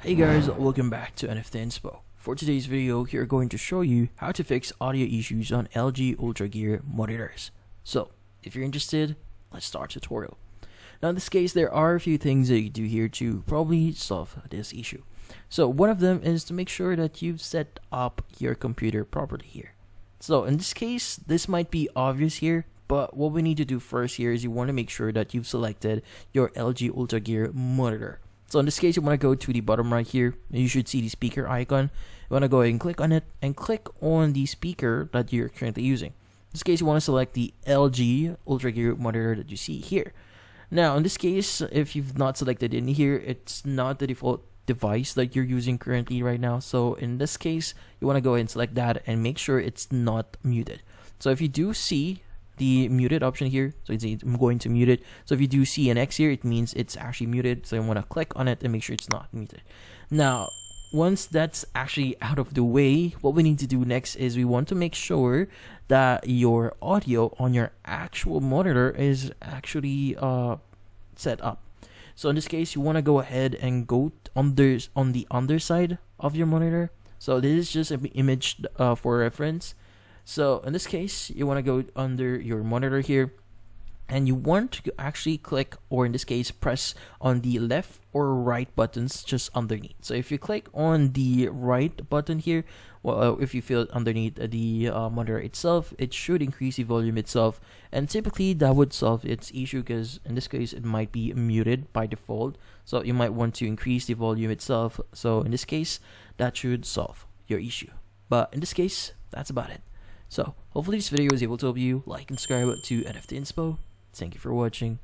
Hey guys, welcome back to NFT Inspo. For today's video, we are going to show you how to fix audio issues on LG UltraGear monitors. So, if you're interested, let's start the tutorial. Now in this case, there are a few things that you do here to probably solve this issue. So one of them is to make sure that you've set up your computer properly here. So in this case, this might be obvious here, but what we need to do first here is you want to make sure that you've selected your LG UltraGear monitor. So in this case, you want to go to the bottom right here, and you should see the speaker icon. You want to go ahead and click on it, and click on the speaker that you're currently using. In this case, you want to select the LG UltraGear monitor that you see here. Now, in this case, if you've not selected in here, it's not the default device that you're using currently right now. So in this case, you want to go ahead and select that and make sure it's not muted. So if you do see the muted option here, so I'm going to mute it. So if you do see an X here, it means it's actually muted. So you want to click on it and make sure it's not muted. Now, once that's actually out of the way, what we need to do next is we want to make sure that your audio on your actual monitor is actually set up. So in this case, you want to go ahead and go on the underside of your monitor. So this is just an image for reference. So in this case, you want to go under your monitor here, and you want to actually click, or in this case, press on the left or right buttons just underneath. So if you click on the right button here, well, if you feel it underneath the monitor itself, it should increase the volume itself, and typically that would solve its issue, because in this case it might be muted by default. So you might want to increase the volume itself. So in this case, that should solve your issue. But in this case, that's about it. So hopefully this video was able to help you. Like and subscribe to NFT Inspo. Thank you for watching.